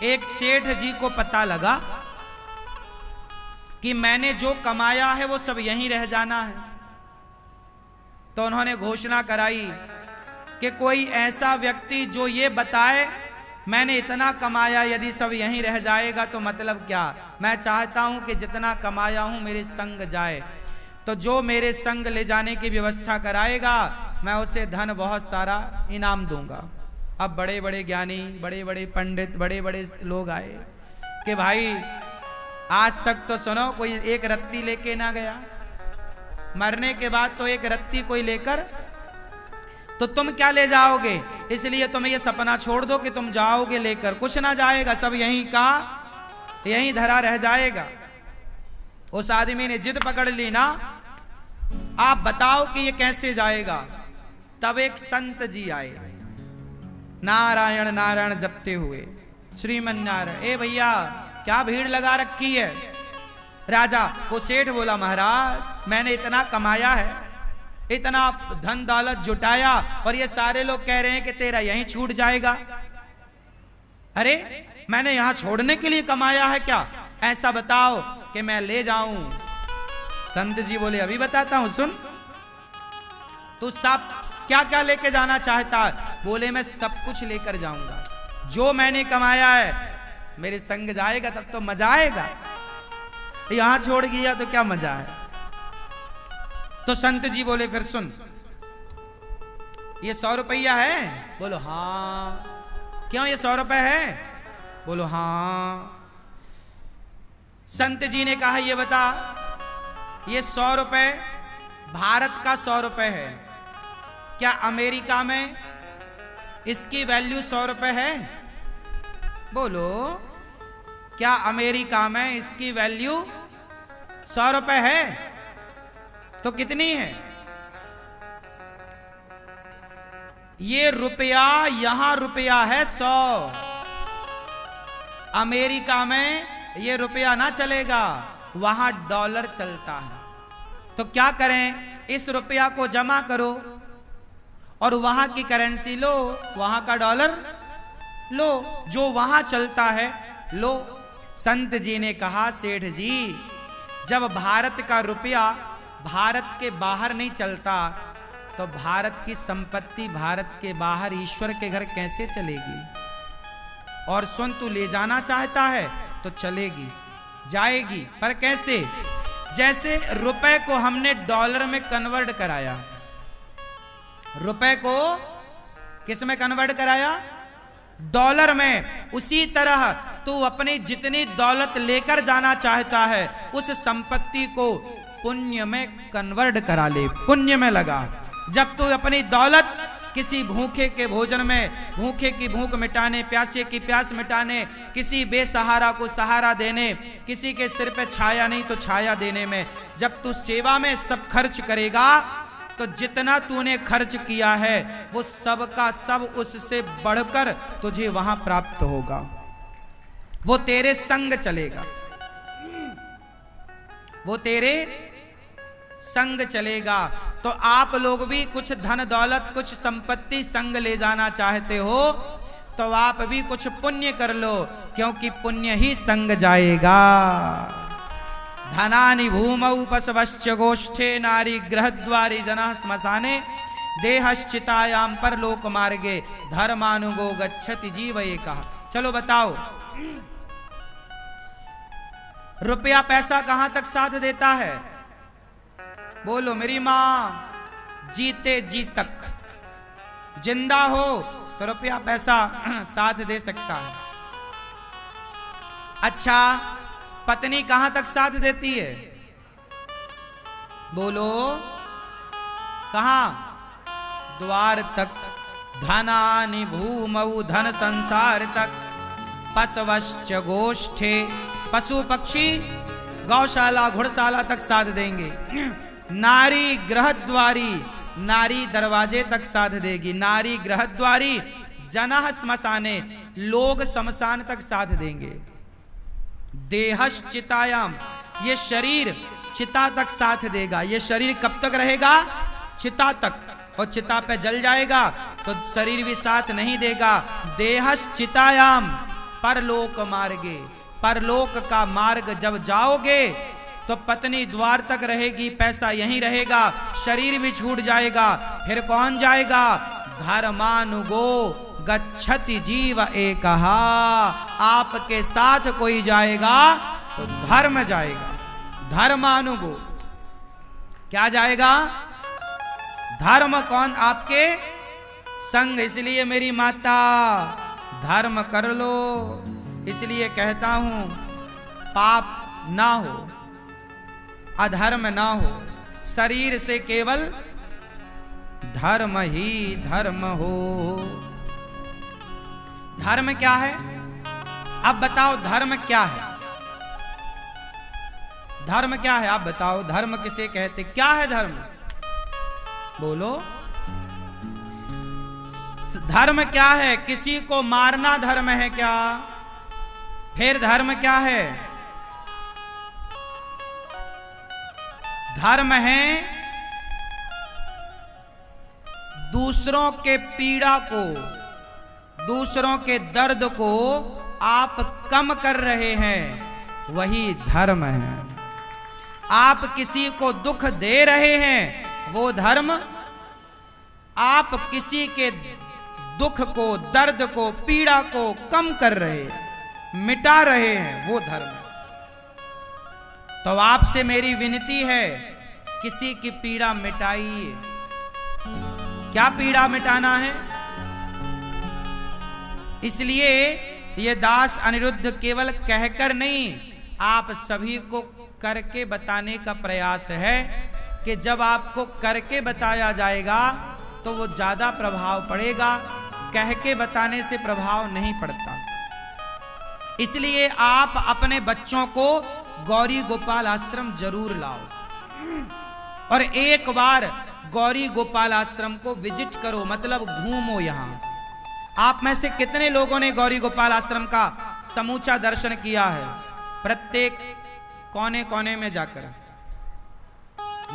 एक सेठ जी को पता लगा कि मैंने जो कमाया है वो सब यहीं रह जाना है, तो उन्होंने घोषणा कराई कि कोई ऐसा व्यक्ति जो ये बताए मैंने इतना कमाया यदि सब यहीं रह जाएगा तो मतलब क्या। मैं चाहता हूं कि जितना कमाया हूं मेरे संग जाए, तो जो मेरे संग ले जाने की व्यवस्था कराएगा मैं उसे धन बहुत सारा इनाम दूंगा। अब बड़े बड़े ज्ञानी, बड़े बड़े पंडित, बड़े बड़े लोग आए कि भाई आज तक तो सुनो कोई एक रत्ती लेके ना गया, मरने के बाद तो एक रत्ती कोई लेकर, तो तुम क्या ले जाओगे। इसलिए तुम ये सपना छोड़ दो कि तुम जाओगे लेकर, कुछ ना जाएगा, सब यहीं का यहीं धरा रह जाएगा। उस आदमी ने जिद पकड़ ली ना, आप बताओ कि ये कैसे जाएगा। तब एक संत जी आए, नारायण नारायण जपते हुए, श्रीमन नारायण। ए भैया क्या भीड़ लगा रखी है। राजा वो सेठ बोला, महाराज मैंने इतना कमाया है, इतना धन दौलत जुटाया, और ये सारे लोग कह रहे हैं कि तेरा यहीं छूट जाएगा। अरे मैंने यहां छोड़ने के लिए कमाया है क्या, ऐसा बताओ कि मैं ले जाऊं। संत जी बोले, अभी बताता हूं, सुन। तू सब क्या क्या लेके जाना चाहता है। बोले, मैं सब कुछ लेकर जाऊंगा, जो मैंने कमाया है मेरे संग जाएगा तब तो मजा आएगा, यहां छोड़ गया तो क्या मजा है। तो संत जी बोले, फिर सुन, ये 100 रुपया है। बोलो हाँ। क्यों ये 100 रुपए है। बोलो हाँ। संत जी ने कहा, ये बता, ये 100 रुपए भारत का 100 रुपए है, क्या अमेरिका में इसकी वैल्यू 100 रुपए है। बोलो, क्या अमेरिका में इसकी वैल्यू 100 रुपए है। तो कितनी है। ये रुपया, यहां रुपया है 100, अमेरिका में ये रुपया ना चलेगा, वहां डॉलर चलता है। तो क्या करें, इस रुपया को जमा करो और वहां की करेंसी लो, वहां का डॉलर लो, जो वहां चलता है लो। संत जी ने कहा, सेठ जी जब भारत का रुपया भारत के बाहर नहीं चलता तो भारत की संपत्ति भारत के बाहर ईश्वर के घर कैसे चलेगी। और सुन, तू ले जाना चाहता है तो चलेगी, जाएगी, पर कैसे। जैसे रुपए को हमने डॉलर में कन्वर्ट कराया, रुपए को किस में कन्वर्ट कराया, डॉलर में, उसी तरह तू अपनी जितनी दौलत लेकर जाना चाहता है उस संपत्ति को पुण्य में कन्वर्ट करा ले, पुण्य में लगा। जब तू अपनी दौलत किसी भूखे के भोजन में, भूखे की भूख मिटाने, प्यासे की प्यास मिटाने, किसी बेसहारा को सहारा देने, किसी के सिर पे छाया नहीं तो छाया देने में, जब तू सेवा में सब खर्च करेगा तो जितना तूने खर्च किया है वो सब का सब उससे बढ़कर तुझे वहां प्राप्त होगा, वो तेरे संग चलेगा, वो तेरे संग चलेगा। तो आप लोग भी कुछ धन दौलत, कुछ संपत्ति संग ले जाना चाहते हो तो आप भी कुछ पुण्य कर लो, क्योंकि पुण्य ही संग जाएगा। धनानि भूमौ पशवश्च गोष्ठे नारी गृहद्वारी जनः श्मशाने देहश्चितायाम परलोक मार्गे धर्मानुगो गच्छति जीव एकः। चलो बताओ, रुपया पैसा कहां तक साथ देता है। बोलो, मेरी मां जीते जी तक, जिंदा हो तो रुपया पैसा साथ दे सकता है। अच्छा, पत्नी कहां तक साथ देती है। बोलो, कहां, द्वार तक। धनानि भूमौ, धन संसार तक। पशवश्च गोष्ठे, पशु पक्षी गौशाला घुड़शाला तक साथ देंगे। नारी गृहद्वारी, नारी दरवाजे तक साथ देगी। नारी गृहद्वारी जनः श्मशाने, लोग शमशान तक साथ देंगे। देहश्चितायाम, ये शरीर चिता तक साथ देगा। ये शरीर कब तक रहेगा, चिता तक, और चिता पे जल जाएगा तो शरीर भी साथ नहीं देगा। देहश्चितायाम, परलोक मार्गे। परलोक का मार्ग जब जाओगे तो पत्नी द्वार तक रहेगी, पैसा यहीं रहेगा, शरीर भी छूट जाएगा। फिर कौन जाएगा? धर्मानुगो गच्छति जीव एकहा। आपके साथ कोई जाएगा तो धर्म जाएगा। धर्मानुगो क्या जाएगा? धर्म। कौन? आपके संग। इसलिए मेरी माता धर्म कर लो। इसलिए कहता हूं पाप ना हो, अधर्म ना हो, शरीर से केवल धर्म ही धर्म हो। धर्म क्या है? अब बताओ धर्म क्या है? धर्म क्या है? आप बताओ धर्म किसे कहते? क्या है धर्म? बोलो। धर्म क्या है? किसी को मारना धर्म है क्या? फिर धर्म क्या है? धर्म है दूसरों के पीड़ा को, दूसरों के दर्द को आप कम कर रहे हैं, वही धर्म है। आप किसी को दुख दे रहे हैं, वो धर्म। आप किसी के दुख को, दर्द को, पीड़ा को कम कर रहे हैं, मिटा रहे हैं, वो धर्म है। तो आपसे मेरी विनती है, किसी की पीड़ा मिटाइए। क्या पीड़ा मिटाना है? इसलिए ये दास अनिरुद्ध केवल कहकर नहीं, आप सभी को करके बताने का प्रयास है कि जब आपको करके बताया जाएगा तो वो ज्यादा प्रभाव पड़ेगा। कह के बताने से प्रभाव नहीं पड़ता। इसलिए आप अपने बच्चों को गौरी गोपाल आश्रम जरूर लाओ और एक बार गौरी गोपाल आश्रम को विजिट करो, मतलब घूमो। यहां आप में से कितने लोगों ने गौरी गोपाल आश्रम का समूचा दर्शन किया है? प्रत्येक कोने कोने में जाकर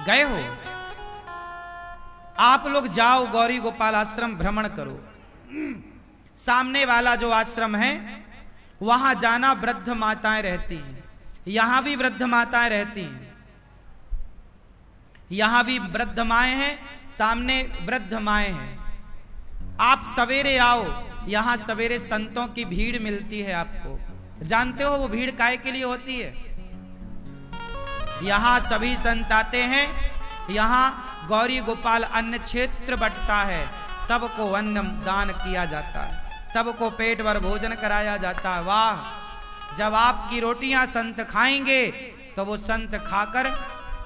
गए हो? आप लोग जाओ, गौरी गोपाल आश्रम भ्रमण करो। सामने वाला जो आश्रम है वहां जाना, वृद्ध माताएं रहती हैं। यहां भी वृद्ध माताएं रहती हैं, यहां भी वृद्ध माएं हैं, सामने वृद्ध माएं हैं। आप सवेरे आओ, यहां सवेरे संतों की भीड़ मिलती है आपको। जानते हो वो भीड़ काहे के लिए होती है? यहां सभी संत आते हैं, यहां गौरी गोपाल अन्न क्षेत्र बंटता है, सबको अन्न दान किया जाता है, सबको पेट भर भोजन कराया जाता है। वाह! जब आपकी रोटियां संत खाएंगे तो वो संत खाकर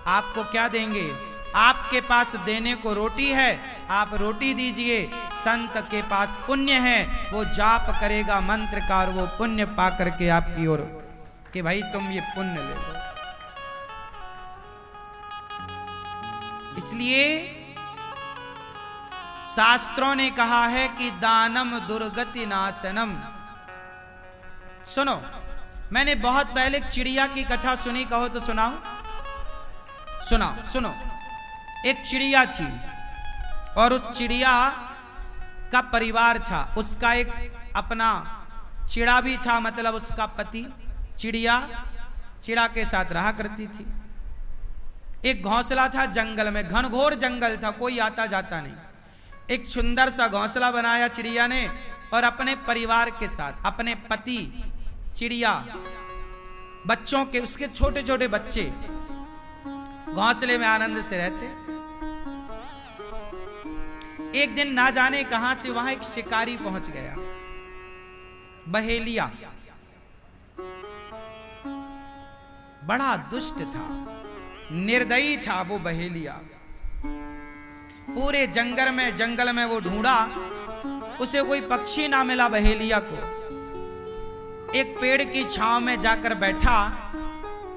आपको क्या देंगे? आपके पास देने को रोटी है, आप रोटी दीजिए। संत के पास पुण्य है, वो जाप करेगा मंत्र का और वो पुण्य पा करके आपकी ओर कि भाई तुम ये पुण्य ले लो। इसलिए शास्त्रों ने कहा है कि दानम दुर्गति नाशनम। सुनो, मैंने बहुत पहले चिड़िया की कथा सुनी, कहो तो सुनाओ। सुनाओ, सुनो। एक चिड़िया थी और उस चिड़िया का परिवार था। उसका एक अपना चिड़ा भी था, मतलब उसका पति। चिड़िया चिड़ा के साथ रहा करती थी। एक घोंसला था जंगल में, घनघोर जंगल था, कोई आता जाता नहीं। एक सुंदर सा घोंसला बनाया चिड़िया ने और अपने परिवार के साथ, अपने पति, चिड़िया, बच्चों के, उसके छोटे छोटे बच्चे घोंसले में आनंद से रहते। एक दिन ना जाने कहां से वहां एक शिकारी पहुंच गया, बहेलिया। बड़ा दुष्ट था, निर्दयी था वो बहेलिया। पूरे जंगल में वो ढूंढा, उसे कोई पक्षी ना मिला बहेलिया को। एक पेड़ की छांव में जाकर बैठा,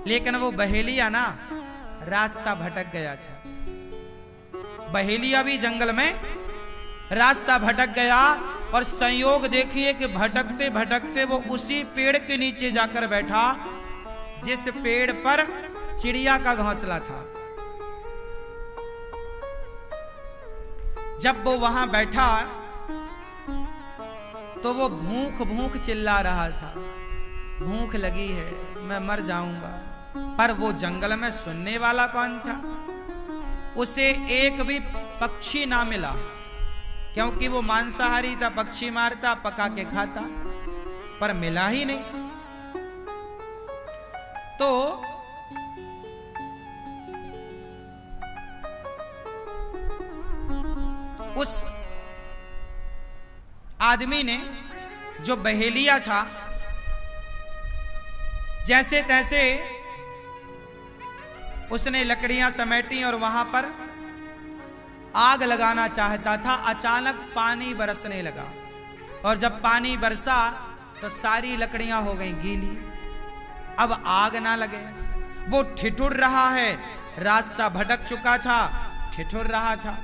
लेकिन वो बहेलिया ना रास्ता भटक गया था। बहेलिया भी जंगल में रास्ता भटक गया और संयोग देखिए कि भटकते भटकते वो उसी पेड़ के नीचे जाकर बैठा जिस पेड़ पर चिड़िया का घोंसला था। जब वो वहां बैठा तो वो भूख भूख चिल्ला रहा था, भूख लगी है, मैं मर जाऊंगा। पर वो जंगल में सुनने वाला कौन था? उसे एक भी पक्षी ना मिला, क्योंकि वो मांसाहारी था, पक्षी मारता, पका के खाता, पर मिला ही नहीं। तो उस आदमी ने, जो बहेलिया था, जैसे तैसे उसने लकड़ियां समेटी और वहां पर आग लगाना चाहता था। अचानक पानी बरसने लगा, और जब पानी बरसा तो सारी लकड़ियां हो गई गीली। अब आग ना लगे, वो ठिठुर रहा है, रास्ता भटक चुका था, ठिठुर रहा था।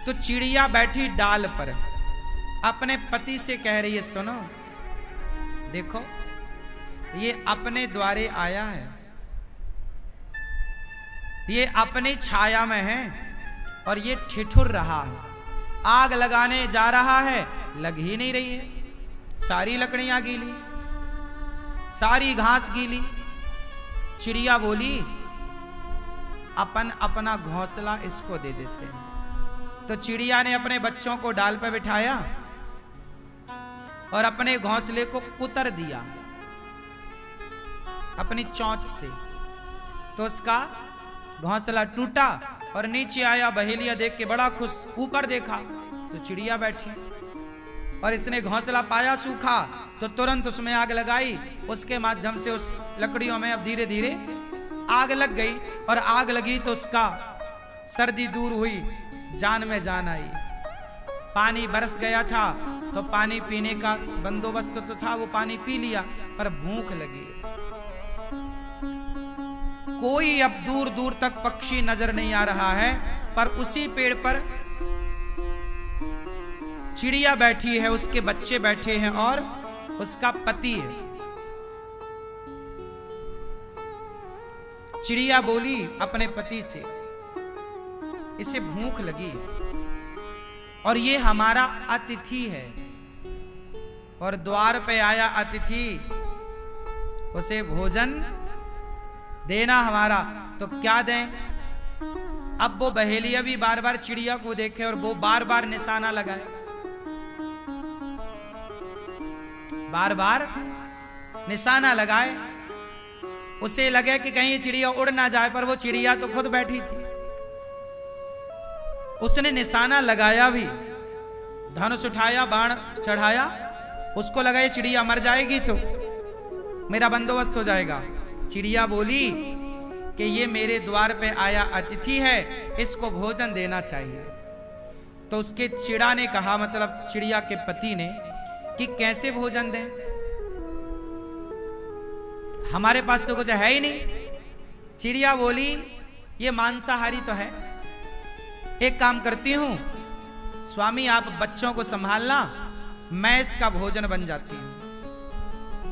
तो चिड़िया बैठी डाल पर अपने पति से कह रही है, सुनो, देखो ये अपने द्वारे आया है, ये अपनी छाया में है, और ये ठिठुर रहा है, आग लगाने जा रहा है, लग ही नहीं रही है, सारी लकड़ियां गीली, सारी घास गीली। चिड़िया बोली, अपन अपना घोंसला इसको दे देते हैं। तो चिड़िया ने अपने बच्चों को डाल पर बिठाया और अपने घोंसले को कुतर दिया अपनी चोंच से, तो उसका घोंसला टूटा और नीचे आया। बहेलिया देख के बड़ा खुश, ऊपर देखा तो चिड़िया बैठी, और इसने घोंसला पाया सूखा, तो तुरंत उसमें आग लगाई। उसके माध्यम से उस लकड़ियों में अब धीरे धीरे आग लग गई, और आग लगी तो उसका सर्दी दूर हुई, जान में जान आई। पानी बरस गया था, तो पानी पीने का बंदोबस्त तो था, वो पानी पी लिया, पर भूख लगी। कोई अब दूर दूर तक पक्षी नजर नहीं आ रहा है, पर उसी पेड़ पर चिड़िया बैठी है, उसके बच्चे बैठे हैं और उसका पति है। चिड़िया बोली अपने पति से, इसे भूख लगी है और ये हमारा अतिथि है, और द्वार पे आया अतिथि, उसे भोजन देना हमारा, तो क्या दें? अब वो बहेलिया भी बार बार चिड़िया को देखे और वो बार बार निशाना लगाए, बार बार निशाना लगाए। उसे लगे कि कहीं चिड़िया उड़ ना जाए, पर वो चिड़िया तो खुद बैठी थी। उसने निशाना लगाया भी, धनुष उठाया, बाण चढ़ाया, उसको लगा ये चिड़िया मर जाएगी तो मेरा बंदोबस्त हो जाएगा। चिड़िया बोली कि ये मेरे द्वार पे आया अतिथि है, इसको भोजन देना चाहिए। तो उसके चिड़ा ने कहा, मतलब चिड़िया के पति ने, कि कैसे भोजन दें, हमारे पास तो कुछ है ही नहीं। चिड़िया बोली, ये मांसाहारी तो है, एक काम करती हूं, स्वामी आप बच्चों को संभालना, मैं इसका भोजन बन जाती हूं।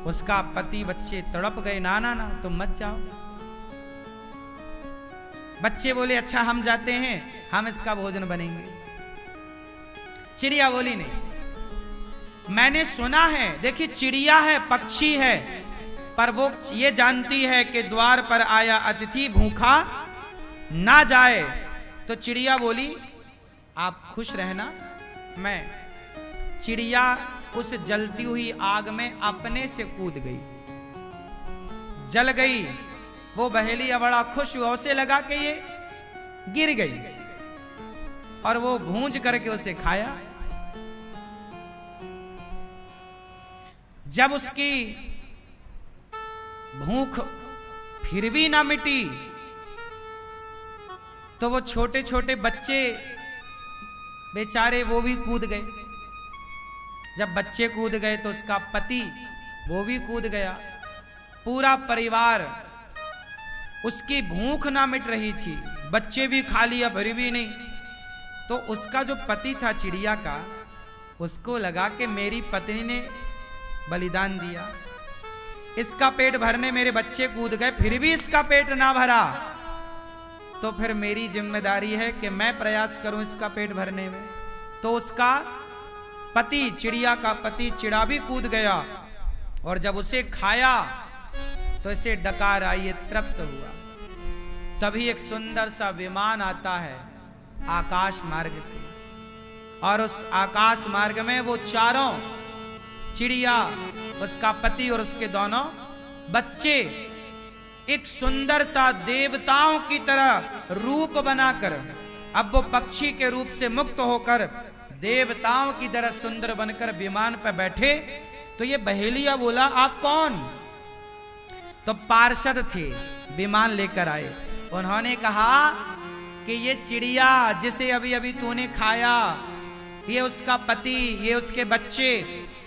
उसका पति बच्चे तड़प गए, ना ना ना तुम मत जाओ। बच्चे बोले अच्छा हम जाते हैं, हम इसका भोजन बनेंगे। चिड़िया बोली नहीं, मैंने सुना है, देखिए चिड़िया है, पक्षी है, पर वो ये जानती है कि द्वार पर आया अतिथि भूखा ना जाए। तो चिड़िया बोली आप खुश रहना। मैं चिड़िया उस जलती हुई आग में अपने से कूद गई, जल गई। वो बहेलिया बड़ा खुश हुआ, उसे लगा कि ये गिर गई, और वो भूंज करके उसे खाया। जब उसकी भूख फिर भी ना मिटी, तो वो छोटे छोटे बच्चे बेचारे वो भी कूद गए। जब बच्चे कूद गए तो उसका पति वो भी कूद गया। पूरा परिवार, उसकी भूख ना मिट रही थी, बच्चे भी खा लिया, भरी भी नहीं। तो उसका जो पति था चिड़िया का, उसको लगा कि मेरी पत्नी ने बलिदान दिया, इसका पेट भरने मेरे बच्चे कूद गए, फिर भी इसका पेट ना भरा, तो फिर मेरी जिम्मेदारी है कि मैं प्रयास करूं इसका पेट भरने में। तो उसका पति, चिड़िया का पति चिड़ा भी कूद गया और जब उसे खाया तो इसे डकार आई, ये तृप्त हुआ। तभी एक सुंदर सा विमान आता है आकाश मार्ग से, और उस आकाश मार्ग में वो चारों, चिड़िया, उसका पति और उसके दोनों बच्चे, एक सुंदर सा देवताओं की तरह रूप बनाकर, अब वो पक्षी के रूप से मुक्त होकर देवताओं की तरह सुंदर बनकर विमान पर बैठे। तो ये बहेलिया बोला, आप कौन? तो पार्षद थे, विमान लेकर आए। उन्होंने कहा कि ये चिड़िया जिसे अभी अभी तूने खाया, ये उसका पति, ये उसके बच्चे।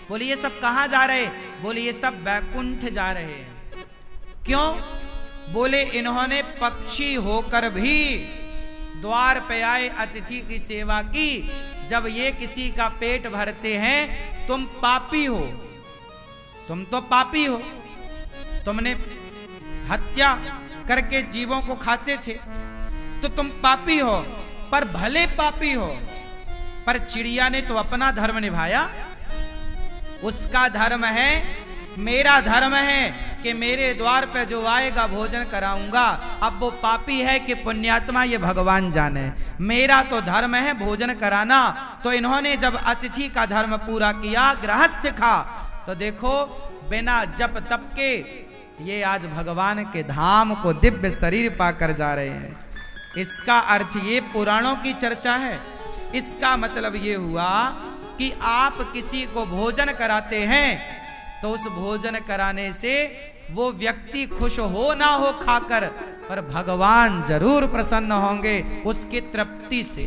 बोले ये सब कहां जा रहे? बोले ये सब बैकुंठ जा रहे हैं। क्यों? बोले इन्होंने पक्षी होकर भी द्वार पे आए, अतिथि की सेवा की। जब ये किसी का पेट भरते हैं, तुम पापी हो, तुम तो पापी हो, तुमने हत्या करके जीवों को खाते थे तो तुम पापी हो, पर भले पापी हो। पर चिड़िया ने तो अपना धर्म निभाया, उसका धर्म है, मेरा धर्म है कि मेरे द्वार पे जो आएगा भोजन कराऊंगा। अब वो पापी है कि पुण्यात्मा ये भगवान जाने, मेरा तो धर्म है भोजन कराना। तो इन्होंने जब अतिथि का धर्म पूरा किया, गृहस्थ खा, तो देखो बिना जप तप के ये आज भगवान के धाम को दिव्य शरीर पाकर जा रहे हैं। इसका अर्थ ये पुराणों की चर्चा है। इसका मतलब ये हुआ कि आप किसी को भोजन कराते हैं तो उस भोजन कराने से वो व्यक्ति खुश हो ना हो खाकर, पर भगवान जरूर प्रसन्न होंगे उसकी तृप्ति से।